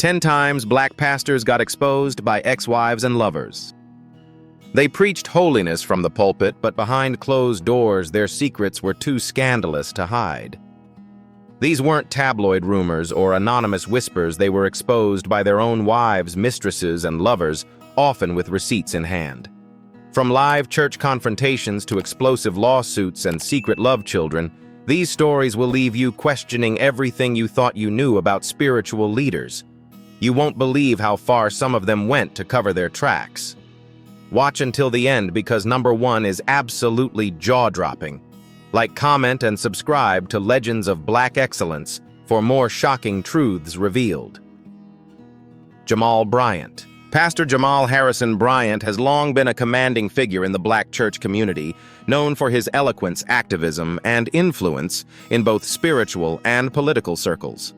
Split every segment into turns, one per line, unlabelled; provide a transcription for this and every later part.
10 times black pastors got exposed by ex-wives and lovers. They preached holiness from the pulpit, but behind closed doors, their secrets were too scandalous to hide. These weren't tabloid rumors or anonymous whispers. They were exposed by their own wives, mistresses, and lovers, often with receipts in hand. From live church confrontations to explosive lawsuits and secret love children, these stories will leave you questioning everything you thought you knew about spiritual leaders. You won't believe how far some of them went to cover their tracks. Watch until the end because number 1 is absolutely jaw-dropping. Like, comment, and subscribe to Legends of Black Excellence for more shocking truths revealed. Jamal Bryant. Pastor Jamal Harrison Bryant has long been a commanding figure in the black church community, known for his eloquence, activism, and influence in both spiritual and political circles.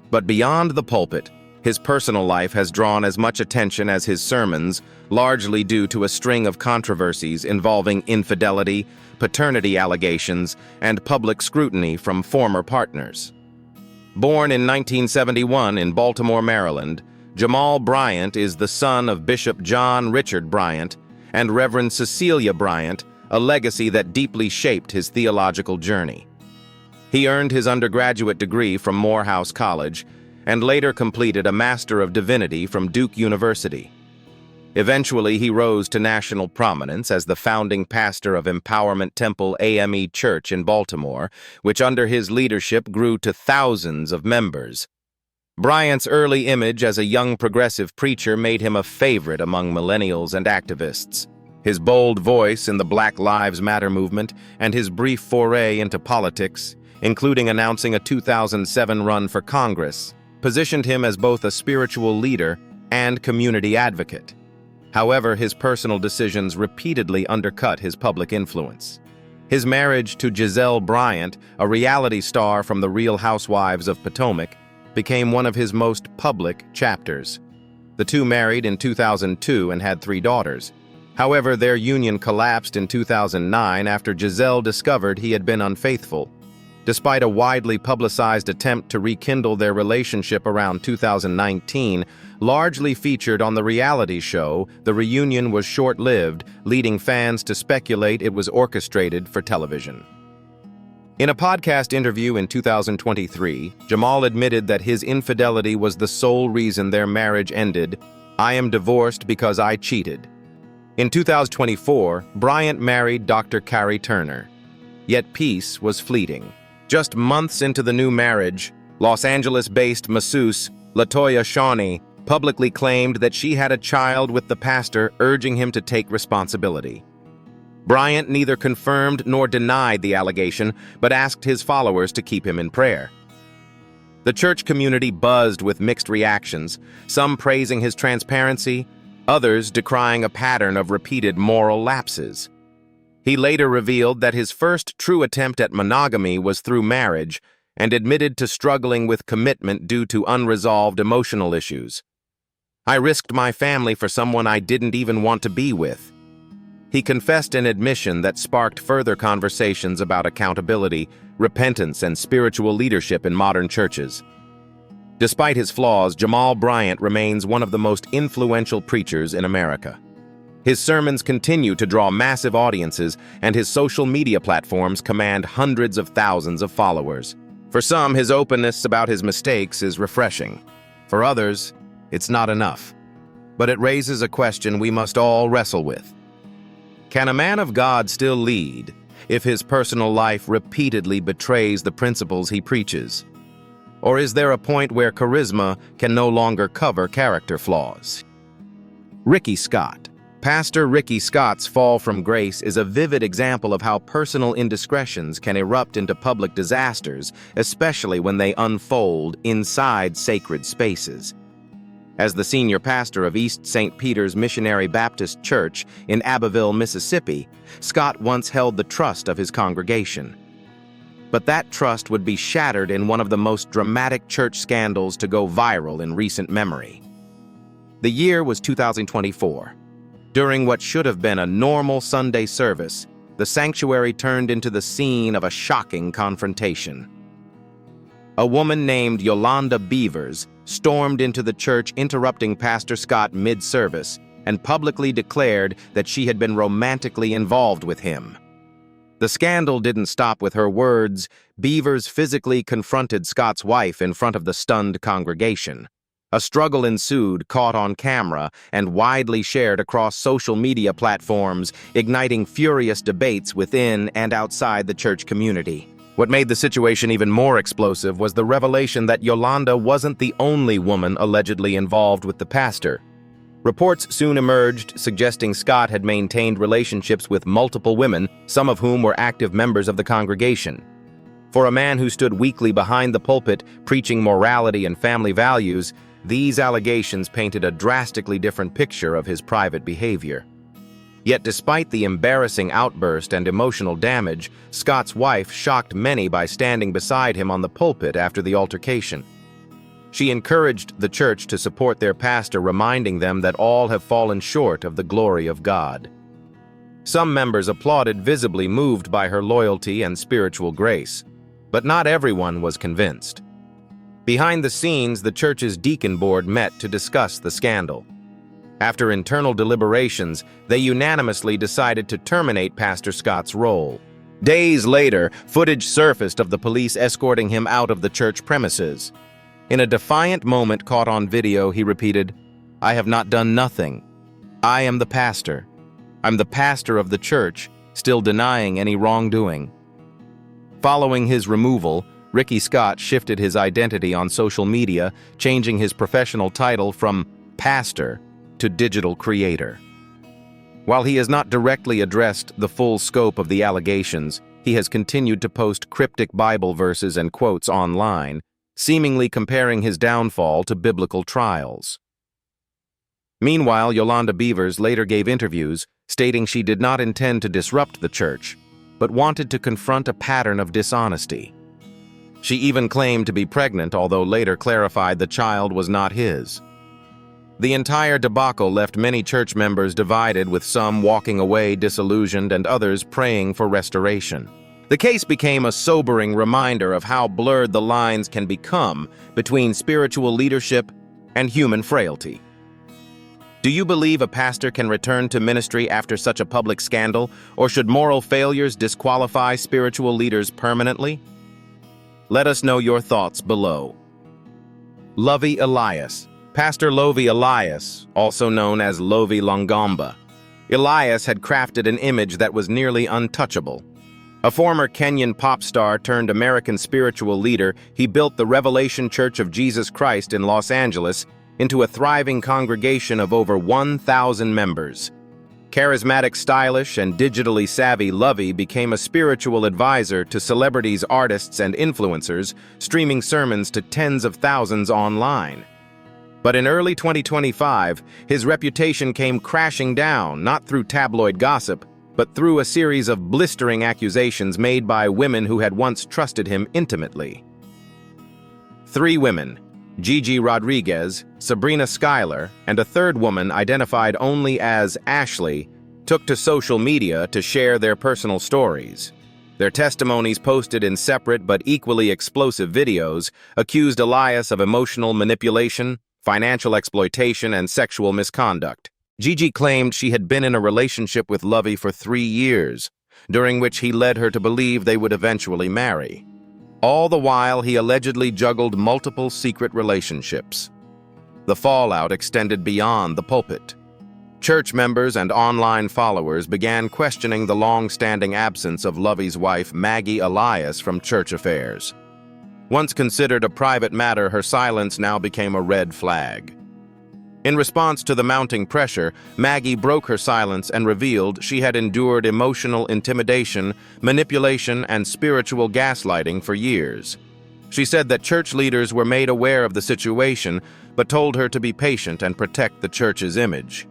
But beyond the pulpit, his personal life has drawn as much attention as his sermons, largely due to a string of controversies involving infidelity, paternity allegations, and public scrutiny from former partners. Born in 1971 in Baltimore, Maryland, Jamal Bryant is the son of Bishop John Richard Bryant and Reverend Cecilia Bryant, a legacy that deeply shaped his theological journey. He earned his undergraduate degree from Morehouse College and later completed a Master of Divinity from Duke University. Eventually, he rose to national prominence as the founding pastor of Empowerment Temple AME Church in Baltimore, which under his leadership grew to thousands of members. Bryant's early image as a young progressive preacher made him a favorite among millennials and activists. His bold voice in the Black Lives Matter movement and his brief foray into politics, including announcing a 2007 run for Congress, positioned him as both a spiritual leader and community advocate. However, his personal decisions repeatedly undercut his public influence. His marriage to Giselle Bryant, a reality star from the Real Housewives of Potomac, became one of his most public chapters. The two married in 2002 and had 3 daughters. However, their union collapsed in 2009 after Giselle discovered he had been unfaithful. Despite a widely publicized attempt to rekindle their relationship around 2019, largely featured on the reality show, the reunion was short-lived, leading fans to speculate it was orchestrated for television. In a podcast interview in 2023, Jamal admitted that his infidelity was the sole reason their marriage ended. "I am divorced because I cheated." In 2024, Bryant married Dr. Carrie Turner. Yet peace was fleeting. Just months into the new marriage, Los Angeles-based masseuse LaToya Shawnee publicly claimed that she had a child with the pastor, urging him to take responsibility. Bryant neither confirmed nor denied the allegation, but asked his followers to keep him in prayer. The church community buzzed with mixed reactions, some praising his transparency, others decrying a pattern of repeated moral lapses. He later revealed that his first true attempt at monogamy was through marriage and admitted to struggling with commitment due to unresolved emotional issues. "I risked my family for someone I didn't even want to be with." He confessed an admission that sparked further conversations about accountability, repentance, and spiritual leadership in modern churches. Despite his flaws, Jamal Bryant remains one of the most influential preachers in America. His sermons continue to draw massive audiences, and his social media platforms command hundreds of thousands of followers. For some, his openness about his mistakes is refreshing. For others, it's not enough. But it raises a question we must all wrestle with. Can a man of God still lead if his personal life repeatedly betrays the principles he preaches? Or is there a point where charisma can no longer cover character flaws? Ricky Scott. Pastor Ricky Scott's fall from grace is a vivid example of how personal indiscretions can erupt into public disasters, especially when they unfold inside sacred spaces. As the senior pastor of East St. Peter's Missionary Baptist Church in Abbeville, Mississippi, Scott once held the trust of his congregation. But that trust would be shattered in one of the most dramatic church scandals to go viral in recent memory. The year was 2024. During what should have been a normal Sunday service, the sanctuary turned into the scene of a shocking confrontation. A woman named Yolanda Beavers stormed into the church, interrupting Pastor Scott mid-service, and publicly declared that she had been romantically involved with him. The scandal didn't stop with her words. Beavers physically confronted Scott's wife in front of the stunned congregation. A struggle ensued, caught on camera, and widely shared across social media platforms, igniting furious debates within and outside the church community. What made the situation even more explosive was the revelation that Yolanda wasn't the only woman allegedly involved with the pastor. Reports soon emerged suggesting Scott had maintained relationships with multiple women, some of whom were active members of the congregation. For a man who stood weakly behind the pulpit, preaching morality and family values, these allegations painted a drastically different picture of his private behavior. Yet despite the embarrassing outburst and emotional damage, Scott's wife shocked many by standing beside him on the pulpit after the altercation. She encouraged the church to support their pastor, reminding them that all have fallen short of the glory of God. Some members applauded, visibly moved by her loyalty and spiritual grace, but not everyone was convinced. Behind the scenes, the church's deacon board met to discuss the scandal. After internal deliberations, they unanimously decided to terminate Pastor Scott's role. Days later, footage surfaced of the police escorting him out of the church premises. In a defiant moment caught on video, he repeated, "I have not done nothing. I am the pastor. I'm the pastor of the church," still denying any wrongdoing. Following his removal, Ricky Scott shifted his identity on social media, changing his professional title from pastor to digital creator. While he has not directly addressed the full scope of the allegations, he has continued to post cryptic Bible verses and quotes online, seemingly comparing his downfall to biblical trials. Meanwhile, Yolanda Beavers later gave interviews, stating she did not intend to disrupt the church, but wanted to confront a pattern of dishonesty. She even claimed to be pregnant, although later clarified the child was not his. The entire debacle left many church members divided, with some walking away disillusioned and others praying for restoration. The case became a sobering reminder of how blurred the lines can become between spiritual leadership and human frailty. Do you believe a pastor can return to ministry after such a public scandal, or should moral failures disqualify spiritual leaders permanently? Let us know your thoughts below. Lovey Elias. Pastor Lovey Elias, also known as Lovey Longomba. Elias had crafted an image that was nearly untouchable. A former Kenyan pop star turned American spiritual leader, he built the Revelation Church of Jesus Christ in Los Angeles into a thriving congregation of over 1,000 members. Charismatic, stylish, and digitally savvy, Lovey became a spiritual advisor to celebrities, artists, and influencers, streaming sermons to tens of thousands online. But in early 2025, his reputation came crashing down, not through tabloid gossip, but through a series of blistering accusations made by women who had once trusted him intimately. 3 women, Gigi Rodriguez, Sabrina Schuyler, and a third woman identified only as Ashley, took to social media to share their personal stories. Their testimonies, posted in separate but equally explosive videos, accused Elias of emotional manipulation, financial exploitation, and sexual misconduct. Gigi claimed she had been in a relationship with Lovey for 3 years, during which he led her to believe they would eventually marry. All the while, he allegedly juggled multiple secret relationships. The fallout extended beyond the pulpit. Church members and online followers began questioning the long-standing absence of Lovey's wife, Maggie Elias, from church affairs. Once considered a private matter, her silence now became a red flag. In response to the mounting pressure, Maggie broke her silence and revealed she had endured emotional intimidation, manipulation, and spiritual gaslighting for years. She said that church leaders were made aware of the situation, but told her to be patient and protect the church's image.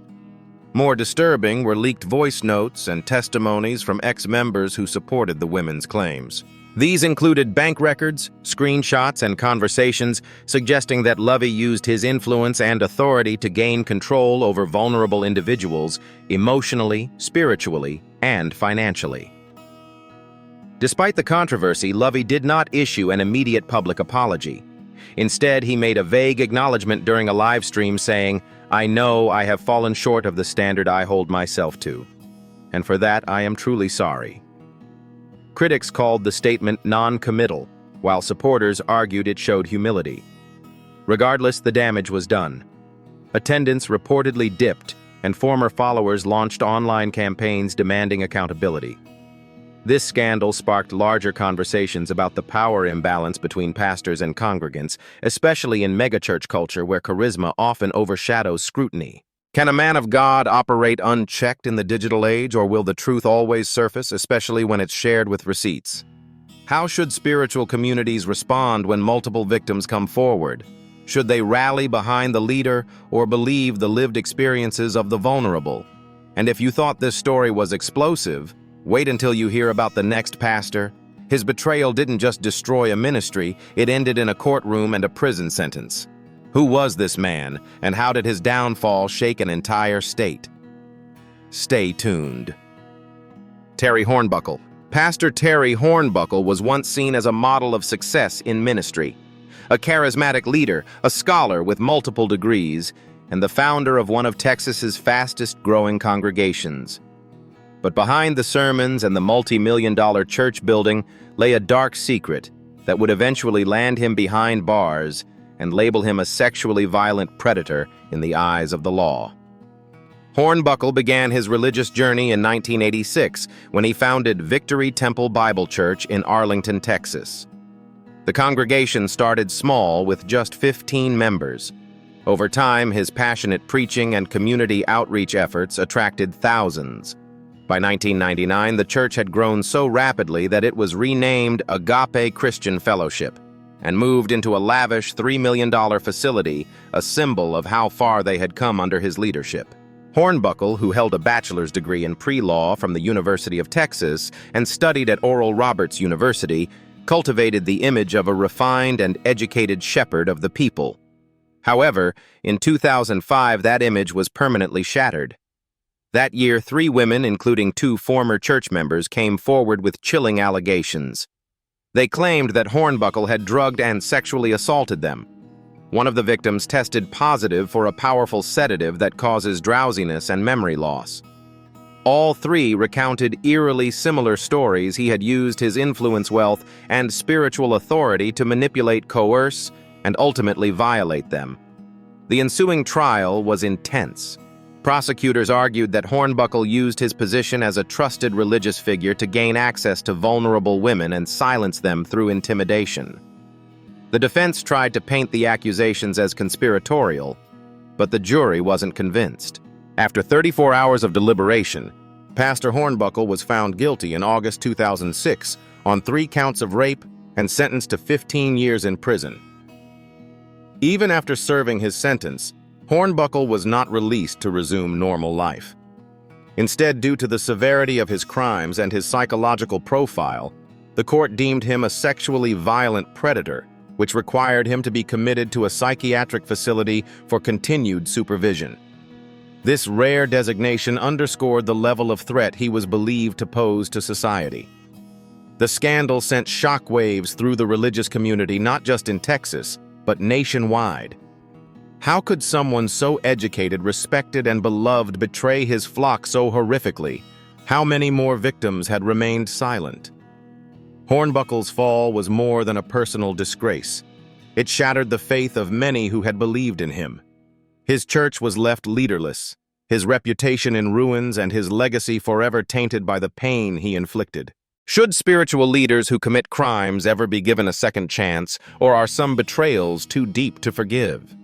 More disturbing were leaked voice notes and testimonies from ex-members who supported the women's claims. These included bank records, screenshots, and conversations suggesting that Lovey used his influence and authority to gain control over vulnerable individuals emotionally, spiritually, and financially. Despite the controversy, Lovey did not issue an immediate public apology. Instead, he made a vague acknowledgement during a live stream saying, "I know I have fallen short of the standard I hold myself to, and for that I am truly sorry." Critics called the statement non-committal, while supporters argued it showed humility. Regardless, the damage was done. Attendance reportedly dipped, and former followers launched online campaigns demanding accountability. This scandal sparked larger conversations about the power imbalance between pastors and congregants, especially in megachurch culture where charisma often overshadows scrutiny. Can a man of God operate unchecked in the digital age, or will the truth always surface, especially when it's shared with receipts? How should spiritual communities respond when multiple victims come forward? Should they rally behind the leader or believe the lived experiences of the vulnerable? And if you thought this story was explosive, wait until you hear about the next pastor. His betrayal didn't just destroy a ministry, it ended in a courtroom and a prison sentence. Who was this man, and how did his downfall shake an entire state? Stay tuned. Terry Hornbuckle. Pastor Terry Hornbuckle was once seen as a model of success in ministry. A charismatic leader, a scholar with multiple degrees, and the founder of one of Texas's fastest-growing congregations. But behind the sermons and the multi-million-dollar church building lay a dark secret that would eventually land him behind bars and label him a sexually violent predator in the eyes of the law. Hornbuckle began his religious journey in 1986 when he founded Victory Temple Bible Church in Arlington, Texas. The congregation started small with just 15 members. Over time, his passionate preaching and community outreach efforts attracted thousands. By 1999, the church had grown so rapidly that it was renamed Agape Christian Fellowship and moved into a lavish $3 million facility, a symbol of how far they had come under his leadership. Hornbuckle, who held a bachelor's degree in pre-law from the University of Texas and studied at Oral Roberts University, cultivated the image of a refined and educated shepherd of the people. However, in 2005, that image was permanently shattered. That year, 3 women, including 2 former church members, came forward with chilling allegations. They claimed that Hornbuckle had drugged and sexually assaulted them. One of the victims tested positive for a powerful sedative that causes drowsiness and memory loss. All 3 recounted eerily similar stories. He had used his influence, wealth, and spiritual authority to manipulate, coerce, and ultimately violate them. The ensuing trial was intense. Prosecutors argued that Hornbuckle used his position as a trusted religious figure to gain access to vulnerable women and silence them through intimidation. The defense tried to paint the accusations as conspiratorial, but the jury wasn't convinced. After 34 hours of deliberation, Pastor Hornbuckle was found guilty in August 2006 on 3 counts of rape and sentenced to 15 years in prison. Even after serving his sentence, Hornbuckle was not released to resume normal life. Instead, due to the severity of his crimes and his psychological profile, the court deemed him a sexually violent predator, which required him to be committed to a psychiatric facility for continued supervision. This rare designation underscored the level of threat he was believed to pose to society. The scandal sent shockwaves through the religious community, not just in Texas, but nationwide. How could someone so educated, respected, and beloved betray his flock so horrifically? How many more victims had remained silent? Hornbuckle's fall was more than a personal disgrace. It shattered the faith of many who had believed in him. His church was left leaderless, his reputation in ruins, and his legacy forever tainted by the pain he inflicted. Should spiritual leaders who commit crimes ever be given a second chance, or are some betrayals too deep to forgive?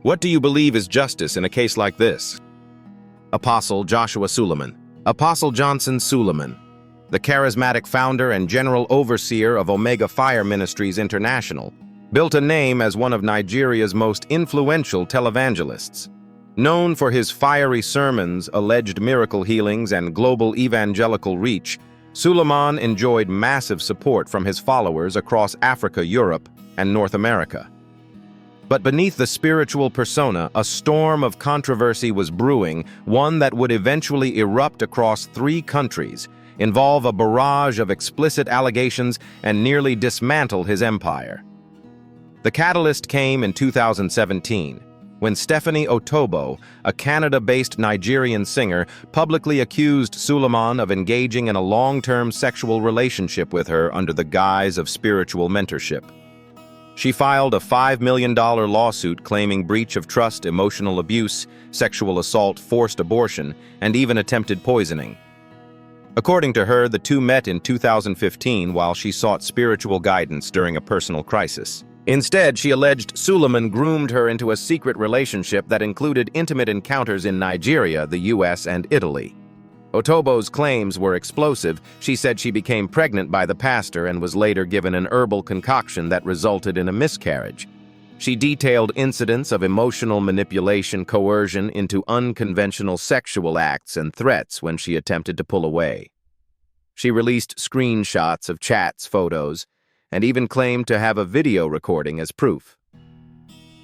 What do you believe is justice in a case like this? Apostle Joshua Suleiman. Apostle Johnson Suleiman, the charismatic founder and general overseer of Omega Fire Ministries International, built a name as one of Nigeria's most influential televangelists. Known for his fiery sermons, alleged miracle healings, and global evangelical reach, Suleiman enjoyed massive support from his followers across Africa, Europe, and North America. But beneath the spiritual persona, a storm of controversy was brewing, one that would eventually erupt across 3 countries, involve a barrage of explicit allegations, and nearly dismantle his empire. The catalyst came in 2017, when Stephanie Otobo, a Canada-based Nigerian singer, publicly accused Suleiman of engaging in a long-term sexual relationship with her under the guise of spiritual mentorship. She filed a $5 million lawsuit claiming breach of trust, emotional abuse, sexual assault, forced abortion, and even attempted poisoning. According to her, the two met in 2015 while she sought spiritual guidance during a personal crisis. Instead, she alleged Suleiman groomed her into a secret relationship that included intimate encounters in Nigeria, the US, and Italy. Otobo's claims were explosive. She said she became pregnant by the pastor and was later given an herbal concoction that resulted in a miscarriage. She detailed incidents of emotional manipulation, coercion into unconventional sexual acts, and threats when she attempted to pull away. She released screenshots of chats, photos, and even claimed to have a video recording as proof.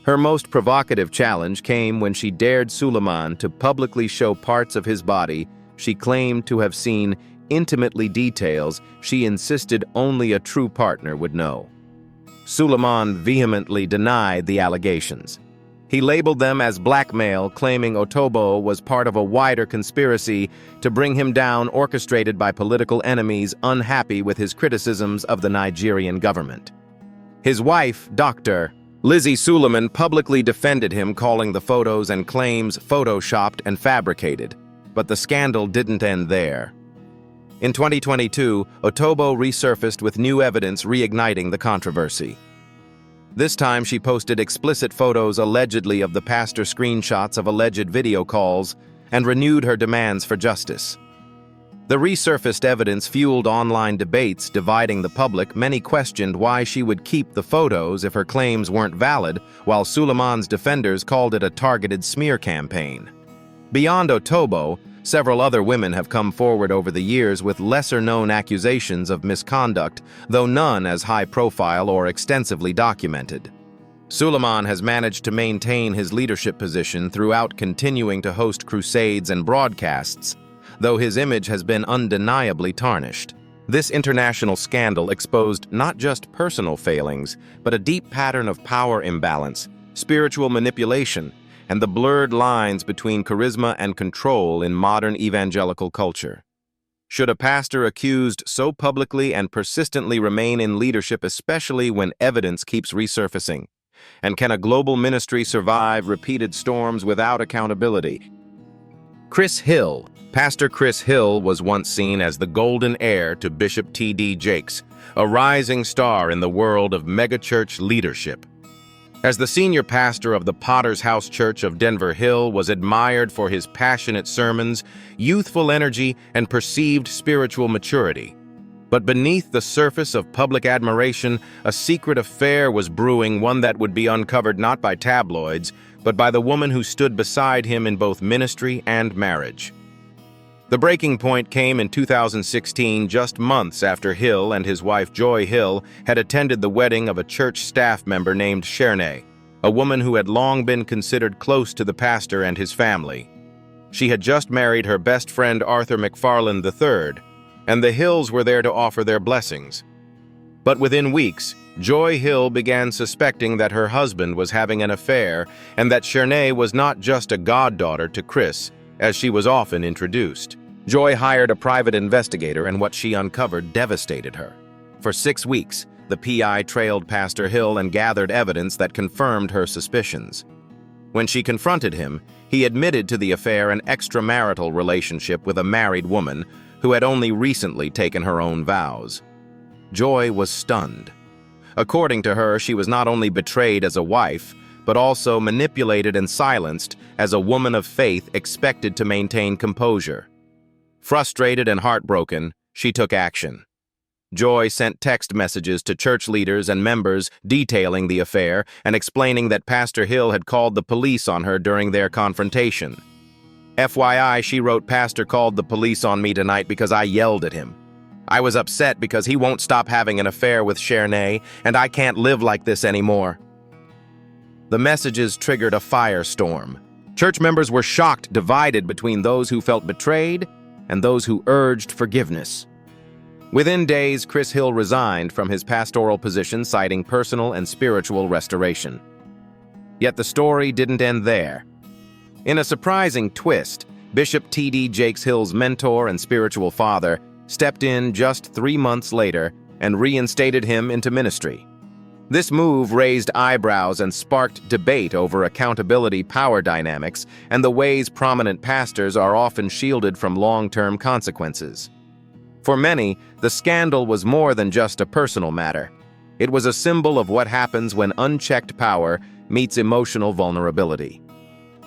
Her most provocative challenge came when she dared Suleiman to publicly show parts of his body she claimed to have seen, intimately details she insisted only a true partner would know. Suleiman vehemently denied the allegations. He labeled them as blackmail, claiming Otobo was part of a wider conspiracy to bring him down, orchestrated by political enemies unhappy with his criticisms of the Nigerian government. His wife, Dr. Lizzie Suleiman, publicly defended him, calling the photos and claims photoshopped and fabricated. But the scandal didn't end there. In 2022, Otobo resurfaced with new evidence, reigniting the controversy. This time, she posted explicit photos allegedly of the pastor, screenshots of alleged video calls, and renewed her demands for justice. The resurfaced evidence fueled online debates, dividing the public. Many questioned why she would keep the photos if her claims weren't valid, while Suleiman's defenders called it a targeted smear campaign. Beyond Otobo, several other women have come forward over the years with lesser-known accusations of misconduct, though none as high-profile or extensively documented. Suleiman has managed to maintain his leadership position throughout, continuing to host crusades and broadcasts, though his image has been undeniably tarnished. This international scandal exposed not just personal failings, but a deep pattern of power imbalance, spiritual manipulation, and the blurred lines between charisma and control in modern evangelical culture. Should a pastor accused so publicly and persistently remain in leadership, especially when evidence keeps resurfacing? And can a global ministry survive repeated storms without accountability? Chris Hill. Pastor Chris Hill was once seen as the golden heir to Bishop T.D. Jakes, a rising star in the world of megachurch leadership. As the senior pastor of the Potter's House Church of Denver Hill was admired for his passionate sermons, youthful energy, and perceived spiritual maturity. But beneath the surface of public admiration, a secret affair was brewing, one that would be uncovered not by tabloids, but by the woman who stood beside him in both ministry and marriage. The breaking point came in 2016, just months after Hill and his wife Joy Hill had attended the wedding of a church staff member named Shernay, a woman who had long been considered close to the pastor and his family. She had just married her best friend Arthur McFarland III, and the Hills were there to offer their blessings. But within weeks, Joy Hill began suspecting that her husband was having an affair and that Shernay was not just a goddaughter to Chris, as she was often introduced. Joy hired a private investigator, and what she uncovered devastated her. For 6 weeks, the PI trailed Pastor Hill and gathered evidence that confirmed her suspicions. When she confronted him, he admitted to the affair, an extramarital relationship with a married woman who had only recently taken her own vows. Joy was stunned. According to her, she was not only betrayed as a wife, but also manipulated and silenced as a woman of faith expected to maintain composure. Frustrated and heartbroken, she took action. Joy sent text messages to church leaders and members detailing the affair and explaining that Pastor Hill had called the police on her during their confrontation. FYI, she wrote, "Pastor called the police on me tonight because I yelled at him. I was upset because he won't stop having an affair with Shernay, and I can't live like this anymore." The messages triggered a firestorm. Church members were shocked, divided between those who felt betrayed and those who urged forgiveness. Within days, Chris Hill resigned from his pastoral position, citing personal and spiritual restoration. Yet the story didn't end there. In a surprising twist, Bishop T.D. Jakes Hill's mentor and spiritual father stepped in just 3 months later and reinstated him into ministry. This move raised eyebrows and sparked debate over accountability, power dynamics, and the ways prominent pastors are often shielded from long-term consequences. For many, the scandal was more than just a personal matter. It was a symbol of what happens when unchecked power meets emotional vulnerability.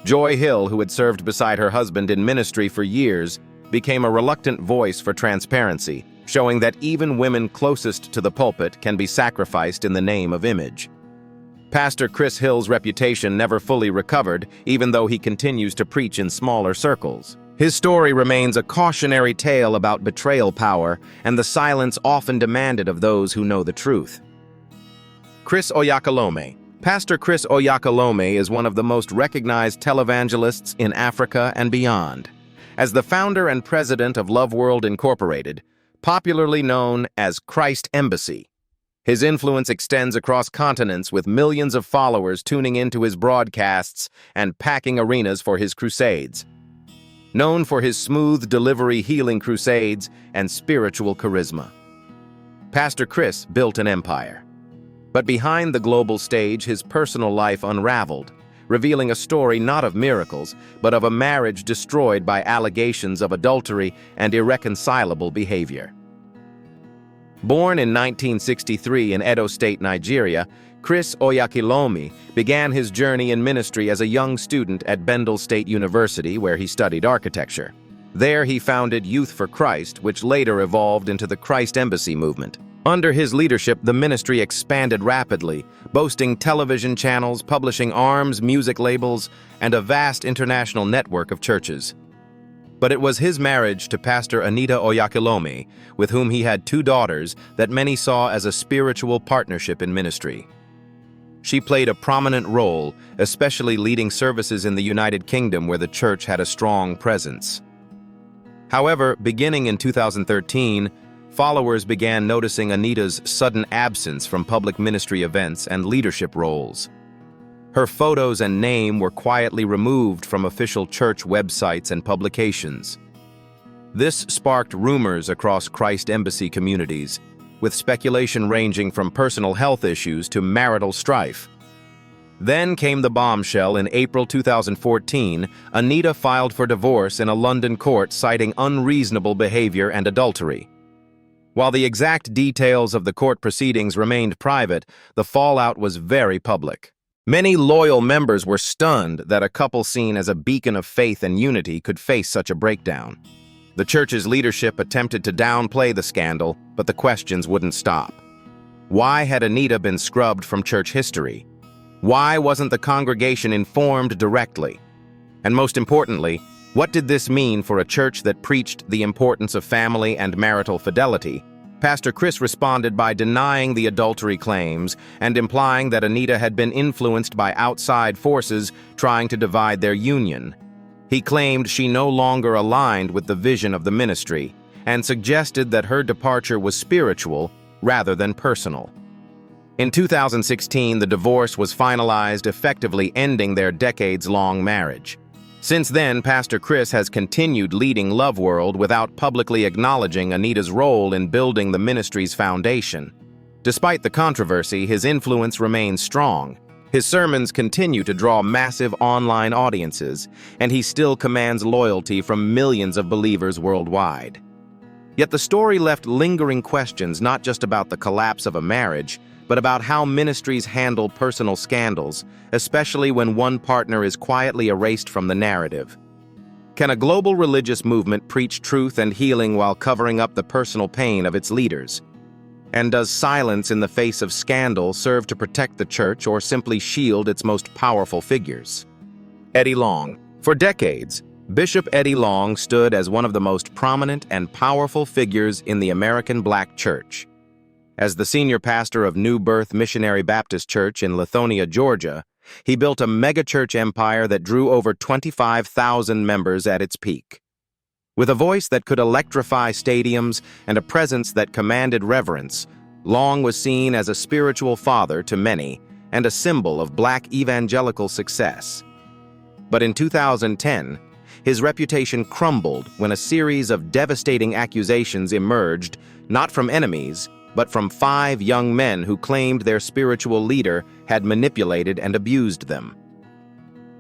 Joy Hill, who had served beside her husband in ministry for years, became a reluctant voice for transparency, showing that even women closest to the pulpit can be sacrificed in the name of image. Pastor Chris Hill's reputation never fully recovered, even though he continues to preach in smaller circles. His story remains a cautionary tale about betrayal power and the silence often demanded of those who know the truth. Chris Oyakhilome. Pastor Chris Oyakhilome is one of the most recognized televangelists in Africa and beyond. As the founder and president of Love World Incorporated, popularly known as Christ Embassy, his influence extends across continents with millions of followers tuning into his broadcasts and packing arenas for his crusades. Known for his smooth delivery healing crusades and spiritual charisma, Pastor Chris built an empire. But behind the global stage, his personal life unraveled, revealing a story not of miracles, but of a marriage destroyed by allegations of adultery and irreconcilable behavior. Born in 1963 in Edo State, Nigeria, Chris Oyakhilome began his journey in ministry as a young student at Bendel State University, where he studied architecture. There he founded Youth for Christ, which later evolved into the Christ Embassy movement. Under his leadership, the ministry expanded rapidly, boasting television channels, publishing arms, music labels, and a vast international network of churches. But it was his marriage to Pastor Anita Oyakhilome, with whom he had 2 daughters, that many saw as a spiritual partnership in ministry. She played a prominent role, especially leading services in the United Kingdom where the church had a strong presence. However, beginning in 2013, followers began noticing Anita's sudden absence from public ministry events and leadership roles. Her photos and name were quietly removed from official church websites and publications. This sparked rumors across Christ Embassy communities, with speculation ranging from personal health issues to marital strife. Then came the bombshell in April 2014. Anita filed for divorce in a London court citing unreasonable behavior and adultery. While the exact details of the court proceedings remained private, the fallout was very public. Many loyal members were stunned that a couple seen as a beacon of faith and unity could face such a breakdown. The church's leadership attempted to downplay the scandal, but the questions wouldn't stop. Why had Anita been scrubbed from church history? Why wasn't the congregation informed directly? And most importantly, what did this mean for a church that preached the importance of family and marital fidelity? Pastor Chris responded by denying the adultery claims and implying that Anita had been influenced by outside forces trying to divide their union. He claimed she no longer aligned with the vision of the ministry and suggested that her departure was spiritual rather than personal. In 2016, the divorce was finalized, effectively ending their decades-long marriage. Since then, Pastor Chris has continued leading Love World without publicly acknowledging Anita's role in building the ministry's foundation. Despite the controversy, his influence remains strong. His sermons continue to draw massive online audiences, and he still commands loyalty from millions of believers worldwide. Yet the story left lingering questions not just about the collapse of a marriage, but about how ministries handle personal scandals, especially when one partner is quietly erased from the narrative. Can a global religious movement preach truth and healing while covering up the personal pain of its leaders? And does silence in the face of scandal serve to protect the church or simply shield its most powerful figures? Eddie Long. For decades, Bishop Eddie Long stood as one of the most prominent and powerful figures in the American Black church. As the senior pastor of New Birth Missionary Baptist Church in Lithonia, Georgia, he built a megachurch empire that drew over 25,000 members at its peak. With a voice that could electrify stadiums and a presence that commanded reverence, Long was seen as a spiritual father to many and a symbol of Black evangelical success. But in 2010, his reputation crumbled when a series of devastating accusations emerged, not from enemies, but from 5 young men who claimed their spiritual leader had manipulated and abused them.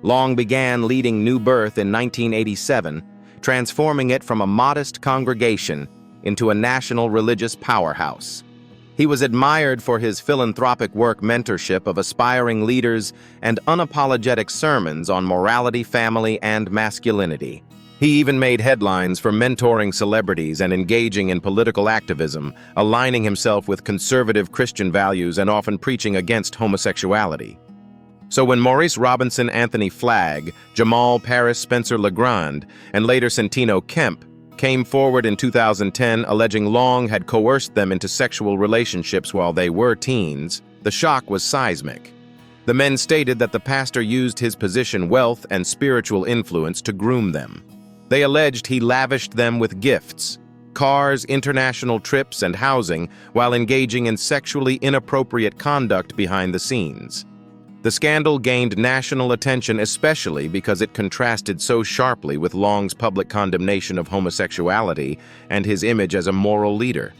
Long began leading New Birth in 1987, transforming it from a modest congregation into a national religious powerhouse. He was admired for his philanthropic work, mentorship of aspiring leaders, and unapologetic sermons on morality, family, and masculinity. He even made headlines for mentoring celebrities and engaging in political activism, aligning himself with conservative Christian values and often preaching against homosexuality. So when Maurice Robinson, Anthony Flagg, Jamal Paris, Spencer Legrand, and later Santino Kemp came forward in 2010 alleging Long had coerced them into sexual relationships while they were teens, the shock was seismic. The men stated that the pastor used his position, wealth, and spiritual influence to groom them. They alleged he lavished them with gifts, cars, international trips, and housing while engaging in sexually inappropriate conduct behind the scenes. The scandal gained national attention especially because it contrasted so sharply with Long's public condemnation of homosexuality and his image as a moral leader.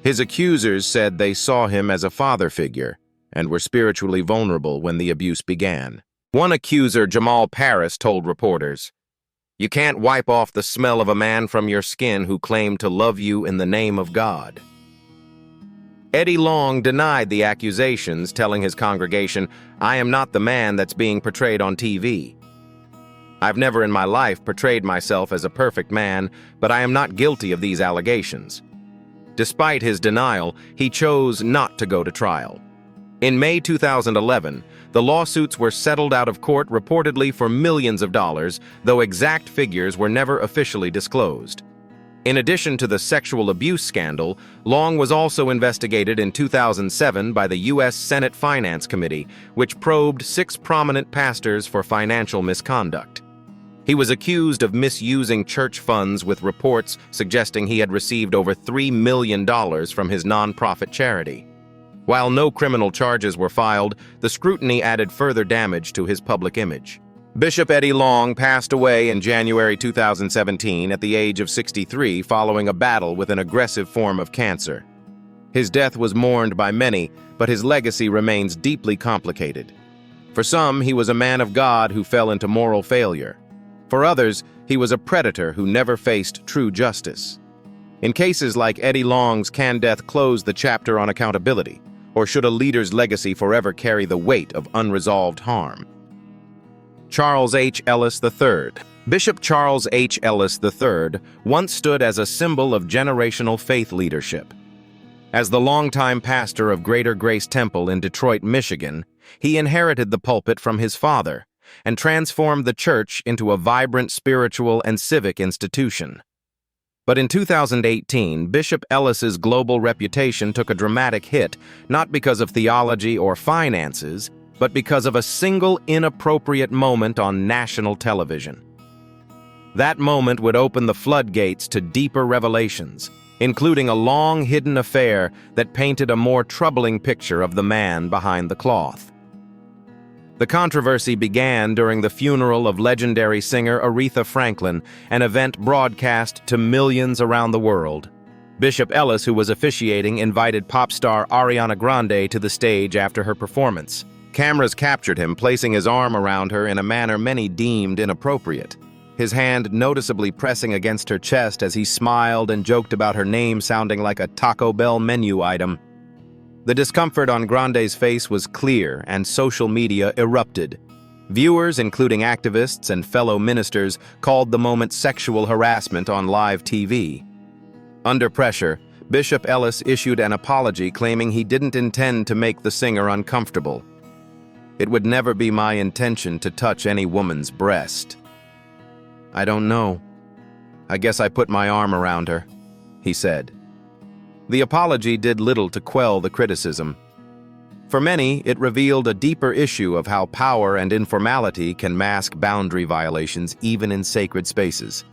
His accusers said they saw him as a father figure and were spiritually vulnerable when the abuse began. One accuser, Jamal Paris, told reporters, "You can't wipe off the smell of a man from your skin who claimed to love you in the name of God." Eddie Long denied the accusations, telling his congregation, "I am not the man that's being portrayed on TV. I've never in my life portrayed myself as a perfect man, but I am not guilty of these allegations." Despite his denial, he chose not to go to trial. In May 2011, the lawsuits were settled out of court reportedly for millions of dollars, though exact figures were never officially disclosed. In addition to the sexual abuse scandal, Long was also investigated in 2007 by the U.S. Senate Finance Committee, which probed 6 prominent pastors for financial misconduct. He was accused of misusing church funds, with reports suggesting he had received over $3 million from his nonprofit charity. While no criminal charges were filed, the scrutiny added further damage to his public image. Bishop Eddie Long passed away in January 2017 at the age of 63 following a battle with an aggressive form of cancer. His death was mourned by many, but his legacy remains deeply complicated. For some, he was a man of God who fell into moral failure. For others, he was a predator who never faced true justice. In cases like Eddie Long's, can death close the chapter on accountability, or should a leader's legacy forever carry the weight of unresolved harm? Charles H. Ellis III. Bishop Charles H. Ellis III once stood as a symbol of generational faith leadership. As the longtime pastor of Greater Grace Temple in Detroit, Michigan, he inherited the pulpit from his father and transformed the church into a vibrant spiritual and civic institution. But in 2018, Bishop Ellis's global reputation took a dramatic hit, not because of theology or finances, but because of a single inappropriate moment on national television. That moment would open the floodgates to deeper revelations, including a long-hidden affair that painted a more troubling picture of the man behind the cloth. The controversy began during the funeral of legendary singer Aretha Franklin, an event broadcast to millions around the world. Bishop Ellis, who was officiating, invited pop star Ariana Grande to the stage after her performance. Cameras captured him placing his arm around her in a manner many deemed inappropriate, his hand noticeably pressing against her chest as he smiled and joked about her name sounding like a Taco Bell menu item. The discomfort on Grande's face was clear, and social media erupted. Viewers, including activists and fellow ministers, called the moment sexual harassment on live TV. Under pressure, Bishop Ellis issued an apology claiming he didn't intend to make the singer uncomfortable. "It would never be my intention to touch any woman's breast. I don't know. I guess I put my arm around her," he said. The apology did little to quell the criticism. For many, it revealed a deeper issue of how power and informality can mask boundary violations even in sacred spaces.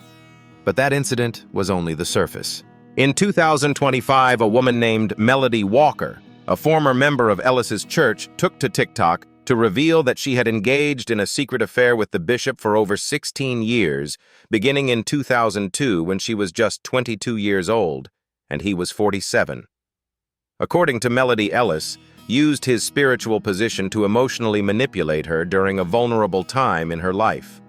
But that incident was only the surface. In 2025, a woman named Melody Walker, a former member of Ellis's church, took to TikTok to reveal that she had engaged in a secret affair with the bishop for over 16 years, beginning in 2002 when she was just 22 years old, and he was 47. According to Melody, Ellis used his spiritual position to emotionally manipulate her during a vulnerable time in her life.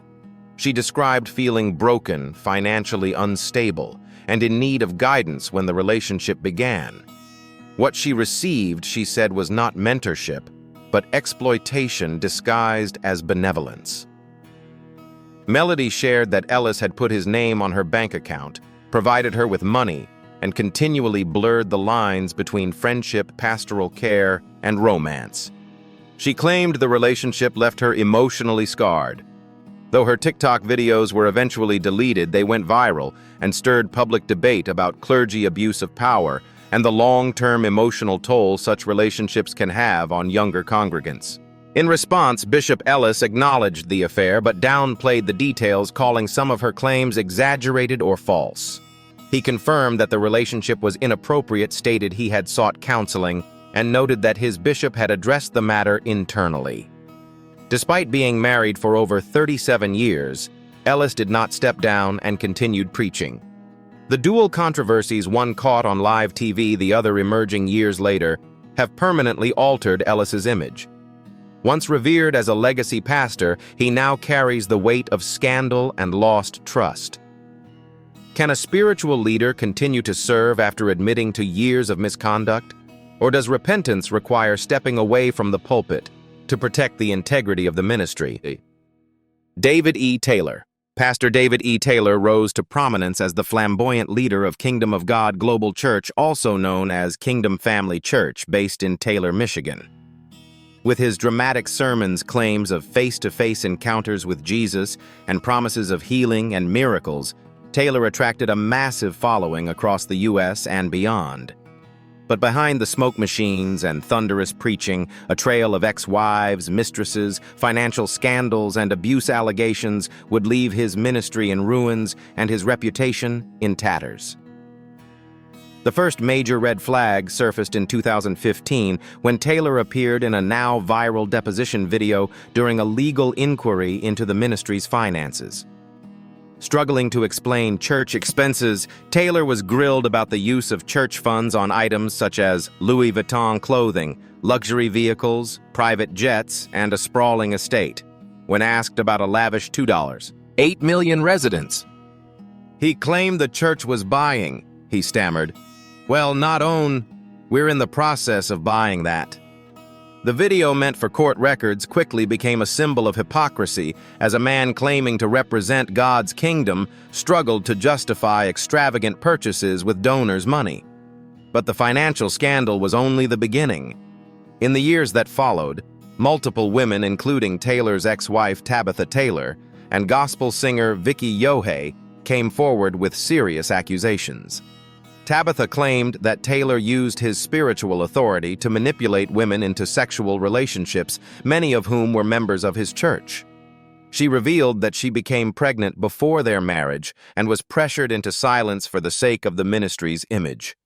She described feeling broken, financially unstable, and in need of guidance when the relationship began. What she received, she said, was not mentorship, but exploitation disguised as benevolence. Melody shared that Ellis had put his name on her bank account, provided her with money, and continually blurred the lines between friendship, pastoral care, and romance. She claimed the relationship left her emotionally scarred. Though her TikTok videos were eventually deleted, they went viral and stirred public debate about clergy abuse of power and the long-term emotional toll such relationships can have on younger congregants. In response, Bishop Ellis acknowledged the affair but downplayed the details, calling some of her claims exaggerated or false. He confirmed that the relationship was inappropriate, stated he had sought counseling, and noted that his bishop had addressed the matter internally. Despite being married for over 37 years, Ellis did not step down and continued preaching. The dual controversies, one caught on live TV, the other emerging years later, have permanently altered Ellis's image. Once revered as a legacy pastor, he now carries the weight of scandal and lost trust. Can a spiritual leader continue to serve after admitting to years of misconduct? Or does repentance require stepping away from the pulpit to protect the integrity of the ministry? David E. Taylor. Pastor David E. Taylor rose to prominence as the flamboyant leader of Kingdom of God Global Church, also known as Kingdom Family Church, based in Taylor, Michigan. With his dramatic sermons, claims of face-to-face encounters with Jesus, and promises of healing and miracles, Taylor attracted a massive following across the U.S. and beyond. But behind the smoke machines and thunderous preaching, a trail of ex-wives, mistresses, financial scandals, and abuse allegations would leave his ministry in ruins and his reputation in tatters. The first major red flag surfaced in 2015 when Taylor appeared in a now viral deposition video during a legal inquiry into the ministry's finances. Struggling to explain church expenses, Taylor was grilled about the use of church funds on items such as Louis Vuitton clothing, luxury vehicles, private jets, and a sprawling estate. When asked about a lavish $8 million residence, he claimed the church was buying. He stammered, "Well, not own. We're in the process of buying that." The video, meant for court records, quickly became a symbol of hypocrisy as a man claiming to represent God's kingdom struggled to justify extravagant purchases with donors' money. But the financial scandal was only the beginning. In the years that followed, multiple women, including Taylor's ex-wife Tabitha Taylor and gospel singer Vicki Yohe, came forward with serious accusations. Tabitha claimed that Taylor used his spiritual authority to manipulate women into sexual relationships, many of whom were members of his church. She revealed that she became pregnant before their marriage and was pressured into silence for the sake of the ministry's image.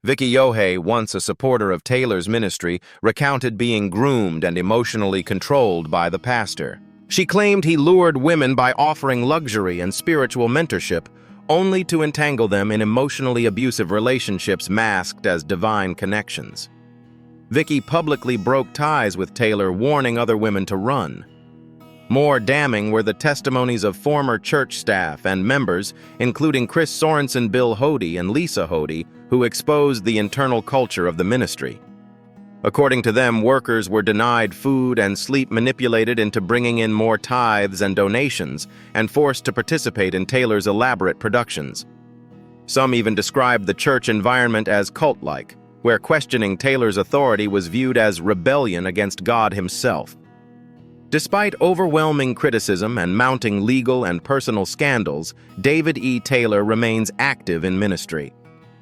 Vicki Yohe, once a supporter of Taylor's ministry, recounted being groomed and emotionally controlled by the pastor. She claimed he lured women by offering luxury and spiritual mentorship, only to entangle them in emotionally abusive relationships masked as divine connections. Vicki publicly broke ties with Taylor, warning other women to run. More damning were the testimonies of former church staff and members, including Chris Sorensen, Bill Hody, and Lisa Hody, who exposed the internal culture of the ministry. According to them, workers were denied food and sleep, manipulated into bringing in more tithes and donations, and forced to participate in Taylor's elaborate productions. Some even described the church environment as cult-like, where questioning Taylor's authority was viewed as rebellion against God himself. Despite overwhelming criticism and mounting legal and personal scandals, David E. Taylor remains active in ministry.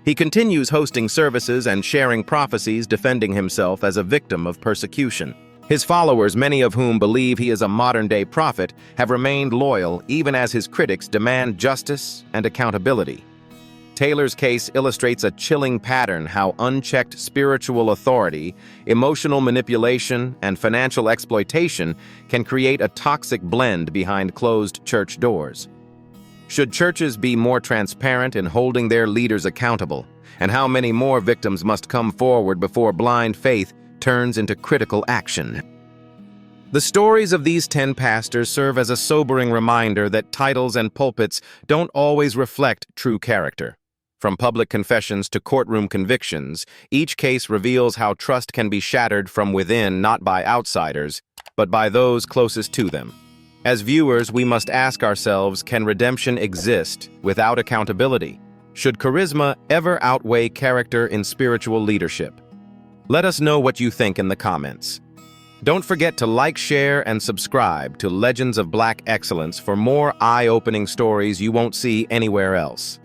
He continues hosting services and sharing prophecies, defending himself as a victim of persecution. His followers, many of whom believe he is a modern-day prophet, have remained loyal even as his critics demand justice and accountability. Taylor's case illustrates a chilling pattern: how unchecked spiritual authority, emotional manipulation, and financial exploitation can create a toxic blend behind closed church doors. Should churches be more transparent in holding their leaders accountable? And how many more victims must come forward before blind faith turns into critical action? The stories of these 10 pastors serve as a sobering reminder that titles and pulpits don't always reflect true character. From public confessions to courtroom convictions, each case reveals how trust can be shattered from within, not by outsiders, but by those closest to them. As viewers, we must ask ourselves, can redemption exist without accountability? Should charisma ever outweigh character in spiritual leadership? Let us know what you think in the comments. Don't forget to like, share, and subscribe to Legends of Black Excellence for more eye-opening stories you won't see anywhere else.